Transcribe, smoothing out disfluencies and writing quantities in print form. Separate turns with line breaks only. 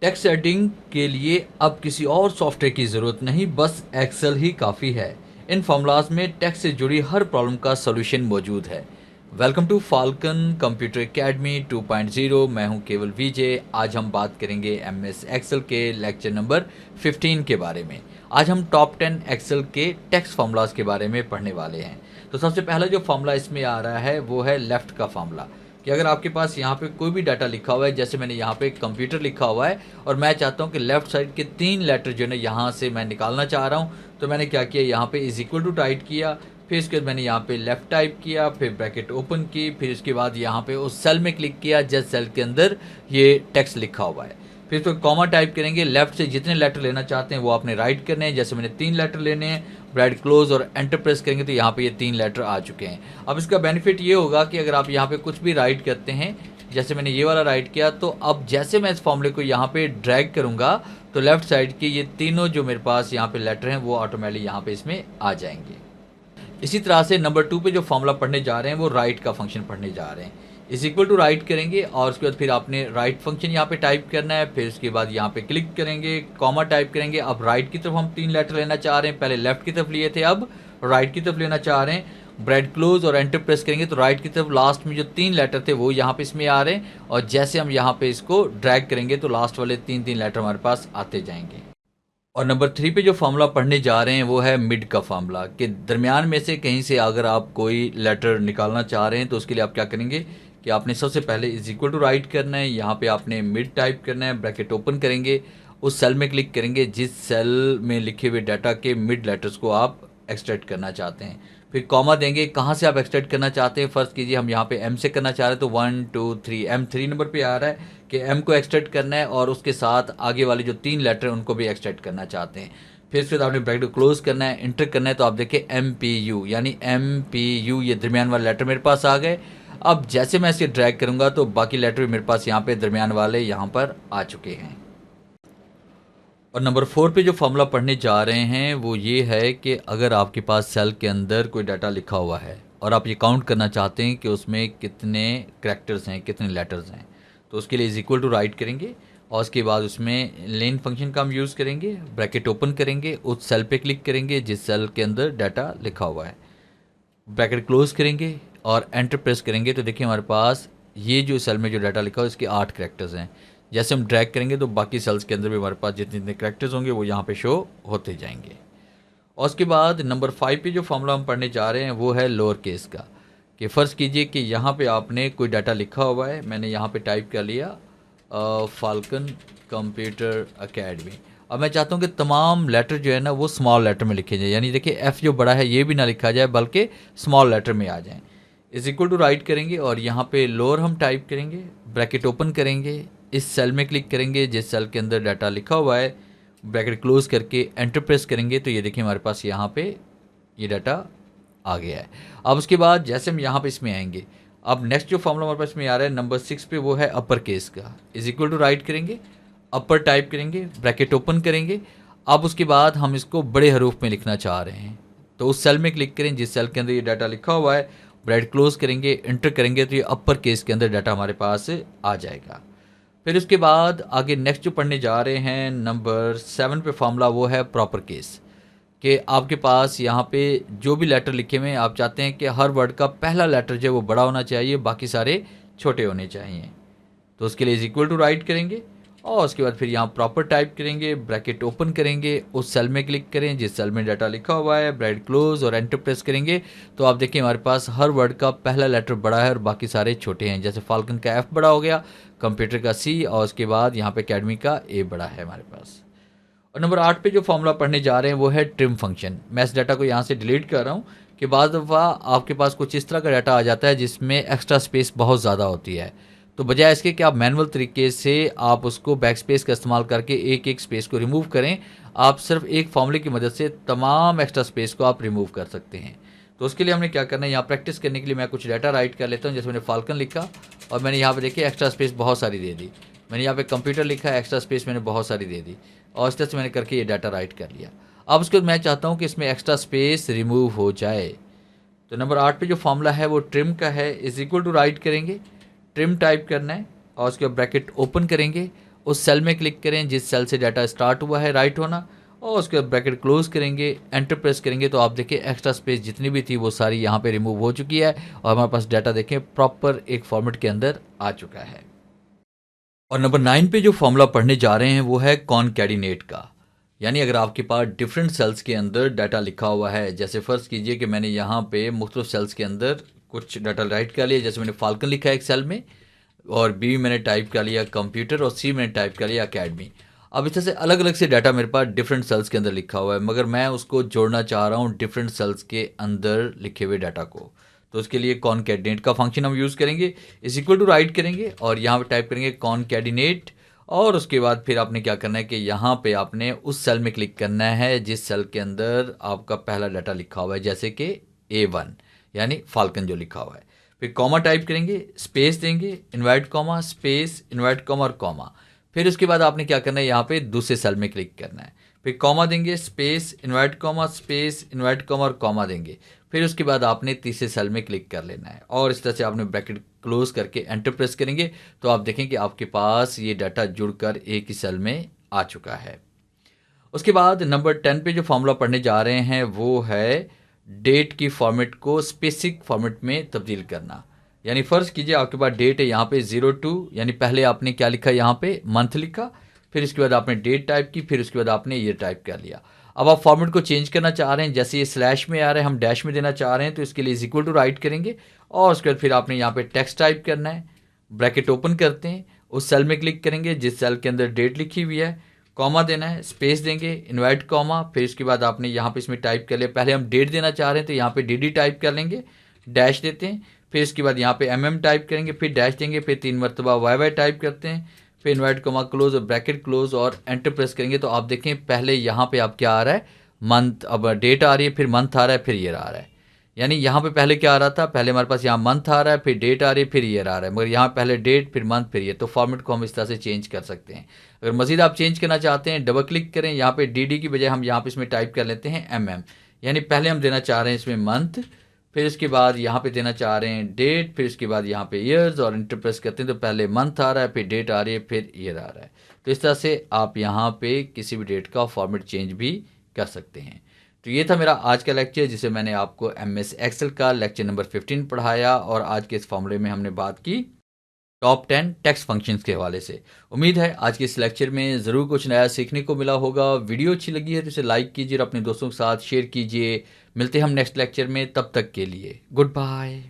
Text editing के लिए अब किसी और सॉफ्टवेयर की ज़रूरत नहीं, बस एक्सेल ही काफ़ी है। इन फॉर्मूलाज में टेक्स्ट से जुड़ी हर प्रॉब्लम का सॉल्यूशन मौजूद है। Welcome to Falcon computer academy 2.0। मैं हूं केवल विजय। आज हम बात करेंगे एमएस एक्सेल के लेक्चर नंबर 15 के बारे में। आज हम टॉप 10 एक्सेल के टेक्स्ट फार्मूलाज के बारे में पढ़ने वाले हैं। तो सबसे पहला जो फार्मूला इसमें आ रहा है वो है लेफ़्ट का फार्मूला, कि अगर आपके पास यहाँ पे कोई भी डाटा लिखा हुआ है, जैसे मैंने यहाँ पे कंप्यूटर लिखा हुआ है और मैं चाहता हूँ कि लेफ्ट साइड के 3 लेटर जो है ना यहाँ से मैं निकालना चाह रहा हूँ, तो मैंने क्या किया, यहाँ पे इज इक्वल टू टाइप किया, फिर इसके बाद मैंने यहाँ पे लेफ्ट टाइप किया, फिर ब्रैकेट ओपन की, फिर इसके बाद यहाँ पे उस सेल में क्लिक किया जिस सेल के अंदर ये टेक्स्ट लिखा हुआ है। फिर इसको कॉमा टाइप करेंगे। लेफ्ट से जितने लेटर लेना चाहते हैं वो आपने राइट करने हैं। जैसे मैंने 3 लेटर लेने हैं, ब्रैकेट क्लोज और एंटर प्रेस करेंगे तो यहाँ पे ये 3 लेटर आ चुके हैं। अब इसका बेनिफिट ये होगा कि अगर आप यहाँ पे कुछ भी राइट करते हैं, जैसे मैंने ये वाला राइट किया, तो अब जैसे मैं इस फॉर्मूले को यहाँ पे ड्रैग करूँगा तो लेफ्ट साइड के ये तीनों जो मेरे पास यहाँ पे लेटर हैं वो ऑटोमेटिकली यहाँ पे इसमें आ जाएंगे। इसी तरह से नंबर 2 पे जो फॉर्मूला पढ़ने जा रहे हैं वो राइट का फंक्शन पढ़ने जा रहे हैं। इज इक्वल टू राइट करेंगे और उसके बाद फिर आपने राइट फंक्शन यहाँ पे टाइप करना है। फिर उसके बाद यहाँ पे क्लिक करेंगे, कॉमा टाइप करेंगे। अब राइट की तरफ हम 3 लेटर लेना चाह रहे हैं, पहले लेफ्ट की तरफ लिए थे, अब राइट की तरफ लेना चाह रहे हैं। ब्रैकेट क्लोज और एंटर प्रेस करेंगे तो राइट की तरफ लास्ट में जो 3 लेटर थे वो यहाँ पे इसमें आ रहे हैं, और जैसे हम यहाँ पे इसको ड्रैग करेंगे तो लास्ट वाले 3 लेटर हमारे पास आते जाएंगे। और नंबर 3 पे जो फार्मूला पढ़ने जा रहे हैं वो है मिड का फार्मूला, कि दरमियान में से कहीं से अगर आप कोई लेटर निकालना चाह रहे हैं तो उसके लिए आप क्या करेंगे कि आपने सबसे पहले इज इक्वल टू राइट करना है, यहाँ पे आपने मिड टाइप करना है, ब्रैकेट ओपन करेंगे, उस सेल में क्लिक करेंगे जिस सेल में लिखे हुए डाटा के मिड लेटर्स को आप एक्सट्रैक्ट करना चाहते हैं। फिर कॉमा देंगे, कहाँ से आप एक्सट्रैक्ट करना चाहते हैं। फ़र्ज़ कीजिए हम यहाँ पे एम से करना चाह रहे हैं तो 1 2 3 एम 3 नंबर पे आ रहा है कि एम को एक्सट्रैक्ट करना है, और उसके साथ आगे वाले जो 3 लेटर हैं उनको भी एक्सट्रैक्ट करना चाहते हैं। फिर उसके बाद आपने ब्रैकेट क्लोज करना है, इंटर करना है, तो आप देखिए MPU यानी MPU ये दरमियान वाले लेटर मेरे पास आ गए। अब जैसे मैं इसे ड्रैग करूँगा तो बाकी लेटर भी मेरे पास यहाँ पे दरमियान वाले यहाँ पर आ चुके हैं। और नंबर 4 पे जो फॉर्मूला पढ़ने जा रहे हैं वो ये है कि अगर आपके पास सेल के अंदर कोई डाटा लिखा हुआ है और आप ये काउंट करना चाहते हैं कि उसमें कितने करैक्टर्स हैं, कितने लेटर्स हैं, तो उसके लिए इज इक्वल टू राइट करेंगे और उसके बाद उसमें लेन फंक्शन का हम यूज़ करेंगे। ब्रैकेट ओपन करेंगे, उस सेल पे क्लिक करेंगे जिस सेल के अंदर डाटा लिखा हुआ है, ब्रैकेट क्लोज करेंगे और एंटर प्रेस करेंगे तो देखिए हमारे पास ये जो सेल में जो डाटा लिखा हुआ है इसके 8 करैक्टर्स हैं। जैसे हम ड्रैग करेंगे तो बाकी सेल्स के अंदर भी हमारे पास जितने जितने करैक्टर्स होंगे वो यहाँ पे शो होते जाएंगे। और उसके बाद नंबर 5 पे जो फॉर्मूला हम पढ़ने जा रहे हैं वो है लोअर केस का, कि फ़र्ज़ कीजिए कि यहाँ पे आपने कोई डाटा लिखा हुआ है, मैंने यहाँ पे टाइप कर लिया फाल्कन कंप्यूटर एकेडमी। अब मैं चाहता हूँ कि तमाम लेटर जो है ना वो स्मॉल लेटर में लिखे जाए, यानी देखिए एफ़ जो बड़ा है ये भी ना लिखा जाए बल्कि स्मॉल लेटर में आ जाए। इज इक्वल टू राइट करेंगे और यहाँ पे लोअर हम टाइप करेंगे, ब्रैकेट ओपन करेंगे, इस सेल में क्लिक करेंगे जिस सेल के अंदर डाटा लिखा हुआ है, ब्रैकेट क्लोज करके एंटर प्रेस करेंगे तो ये देखिए हमारे पास यहाँ पे ये डाटा आ गया है। अब उसके बाद जैसे हम यहाँ पे इसमें आएंगे, अब नेक्स्ट जो फॉर्मूला हमारे पास में आ रहा है नंबर 6 पे वो है अपर केस का। इज इक्वल टू राइट करेंगे, अपर टाइप करेंगे, ब्रैकेट ओपन करेंगे। अब उसके बाद हम इसको बड़े हरूफ में लिखना चाह रहे हैं तो उस सेल में क्लिक करें जिस सेल के अंदर ये डाटा लिखा हुआ है, ब्रैकेट क्लोज करेंगे, एंटर करेंगे तो ये अपर केस के अंदर डाटा हमारे पास आ जाएगा। फिर उसके बाद आगे नेक्स्ट जो पढ़ने जा रहे हैं नंबर 7 पे फॉर्मूला वो है प्रॉपर केस, कि आपके पास यहाँ पे जो भी लेटर लिखे हुए हैं आप चाहते हैं कि हर वर्ड का पहला लेटर जो है वो बड़ा होना चाहिए, बाकी सारे छोटे होने चाहिए। तो उसके लिए इज इक्वल टू राइट करेंगे और उसके बाद फिर यहाँ प्रॉपर टाइप करेंगे, ब्रैकेट ओपन करेंगे, उस सेल में क्लिक करें जिस सेल में डाटा लिखा हुआ है, ब्रैकेट क्लोज और एंटर प्रेस करेंगे तो आप देखिए हमारे पास हर वर्ड का पहला लेटर बड़ा है और बाकी सारे छोटे हैं। जैसे फाल्कन का F बड़ा हो गया, कंप्यूटर का C और उसके बाद यहाँ पे एकेडमी का A बड़ा है हमारे पास। और नंबर 8 पे जो फॉर्मूला पढ़ने जा रहे हैं वो है ट्रिम फंक्शन। मैं इस डाटा को यहाँ से डिलीट कर रहा हूँ कि बाद दफ़ा आपके पास कुछ इस तरह का डाटा आ जाता है जिसमें एक्स्ट्रा स्पेस बहुत ज़्यादा होती है, तो बजाय इसके कि आप मैनुअल तरीके से आप उसको बैक स्पेस का इस्तेमाल करके एक एक स्पेस को रिमूव करें, आप सिर्फ एक फॉर्मूले की मदद से तमाम एक्स्ट्रा स्पेस को आप रिमूव कर सकते हैं। तो उसके लिए हमने क्या करना है, यहाँ प्रैक्टिस करने के लिए मैं कुछ डाटा राइट कर लेता हूँ। जैसे मैंने फाल्कन लिखा और मैंने यहाँ पे देखिए एक्स्ट्रा स्पेस बहुत सारी दे दी, मैंने यहाँ पे कंप्यूटर लिखा है, एक्स्ट्रा स्पेस मैंने बहुत सारी दे दी और इस तरह से मैंने करके ये डाटा राइट कर लिया। अब उसके बाद मैं चाहता हूँ कि इसमें एक्स्ट्रा स्पेस रिमूव हो जाए, तो नंबर 8 पे जो फॉर्मूला है वो ट्रिम का है। इज इक्वल टू राइट करेंगे, ट्रिम टाइप करना है और उसके बाद ब्रैकेट ओपन करेंगे उस सेल में क्लिक करें जिस सेल से डाटा स्टार्ट हुआ है राइट होना, और उसके बाद ब्रैकेट क्लोज करेंगे, एंटर प्रेस करेंगे तो आप देखिए एक्स्ट्रा स्पेस जितनी भी थी वो सारी यहाँ पे रिमूव हो चुकी है और हमारे पास डाटा देखें प्रॉपर एक फॉर्मेट के अंदर आ चुका है। और नंबर 9 पे जो फॉर्मूला पढ़ने जा रहे हैं वो है कॉनकैटिनेट का। यानी अगर आपके पास डिफरेंट सेल्स के अंदर डाटा लिखा हुआ है, जैसे फर्ज कीजिए कि मैंने यहाँ पे मुख्तलिफ सेल्स के अंदर कुछ डाटा राइट कर लिया, जैसे मैंने फाल्कन लिखा है एक सेल में, और बी मैंने टाइप कर लिया कंप्यूटर, और सी मैंने टाइप कर लिया अकेडमी। अब इस तरह से अलग अलग से डाटा मेरे पास डिफरेंट सेल्स के अंदर लिखा हुआ है, मगर मैं उसको जोड़ना चाह रहा हूँ डिफरेंट सेल्स के अंदर लिखे हुए डाटा को। तो उसके लिए कॉनकैटिनेट का फंक्शन हम यूज़ करेंगे, इज इक्वल टू राइट करेंगे और यहाँ पे टाइप करेंगे कॉनकैटिनेट, और उसके बाद फिर आपने क्या करना है कि यहाँ पे आपने उस सेल में क्लिक करना है जिस सेल के अंदर आपका पहला डाटा लिखा हुआ है, जैसे कि A1 यानी फाल्कन जो लिखा हुआ है। फिर कॉमा टाइप करेंगे, स्पेस देंगे, invert comma, space, invert comma और कॉमा। फिर उसके बाद आपने क्या करना है, यहाँ पे दूसरे सेल में क्लिक करना है, फिर कॉमा देंगे, space, invert comma, space, invert comma और कॉमा देंगे। फिर उसके बाद आपने तीसरे सेल में क्लिक कर लेना है और इस तरह से आपने ब्रैकेट क्लोज करके एंटर प्रेस करेंगे तो आप देखें कि आपके पास ये डाटा जुड़कर एक ही सेल में आ चुका है। उसके बाद नंबर 10 पे जो फॉर्मूला पढ़ने जा रहे हैं वो है डेट की फॉर्मेट को स्पेसिफिक फॉर्मेट में तब्दील करना। यानी फ़र्ज़ कीजिए आपके पास डेट है यहाँ पे 02, यानी पहले आपने क्या लिखा, यहाँ पे मंथ लिखा, फिर इसके बाद आपने डेट टाइप की, फिर उसके बाद आपने ईयर टाइप कर लिया। अब आप फॉर्मेट को चेंज करना चाह रहे हैं, जैसे ये स्लैश में आ रहा है हम डैश में देना चाह रहे हैं, तो इसके लिए इज इक्वल टू राइट करेंगे और उसके बाद फिर आपने यहाँ पे टेक्स्ट टाइप करना है, ब्रैकेट ओपन करते हैं, उस सेल में क्लिक करेंगे जिस सेल के अंदर डेट लिखी हुई है, कॉमा देना है, स्पेस देंगे, इन्वर्ट कॉमा, फिर इसके बाद आपने यहाँ पे इसमें टाइप कर लिया, पहले हम डेट देना चाह रहे हैं तो यहाँ पे डी टाइप कर लेंगे, डैश देते हैं, फिर इसके बाद यहाँ पे टाइप करेंगे, फिर डैश देंगे, फिर 3 मरतबा वाई टाइप करते हैं, फिर इन्वर्ट कॉमा क्लोज और ब्रैकेट क्लोज और एंटर प्रेस करेंगे तो आप देखें पहले यहाँ पे आप क्या आ रहा है, मंथ, अब डेट आ रही है, फिर मंथ आ रहा है, फिर ईयर आ रहा है। यानी यहाँ पे पहले क्या आ रहा था, पहले हमारे पास यहाँ मंथ आ रहा है, फिर डेट आ रही है, फिर ईयर आ रहा है, मगर यहाँ पहले डेट फिर मंथ फिर ईयर। तो फॉर्मेट को हम इस तरह से चेंज कर सकते हैं। अगर मजीद आप चेंज करना चाहते हैं डबल क्लिक करें, यहाँ पे डी की बजाय हम यहाँ पे इसमें टाइप कर लेते हैं यानी पहले हम देना चाह रहे हैं इसमें मंथ, फिर इसके बाद यहाँ पे देना चाह रहे हैं डेट, फिर इसके बाद यहाँ पे ईयर्स और इंटर प्रेस करते हैं तो पहले मंथ आ रहा है, फिर डेट आ रही है, फिर ईयर आ रहा है। तो इस तरह से आप यहाँ पे किसी भी डेट का फॉर्मेट चेंज भी कर सकते हैं। तो ये था मेरा आज का लेक्चर जिसे मैंने आपको MS एक्सेल का लेक्चर नंबर 15 पढ़ाया और आज के इस फॉर्मूले में हमने बात की टॉप 10 टेक्स्ट फंक्शंस के हवाले से। उम्मीद है आज के इस लेक्चर में ज़रूर कुछ नया सीखने को मिला होगा। वीडियो अच्छी लगी है तो इसे लाइक कीजिए और अपने दोस्तों के साथ शेयर कीजिए। मिलते हैं हम नेक्स्ट लेक्चर में, तब तक के लिए गुड बाय।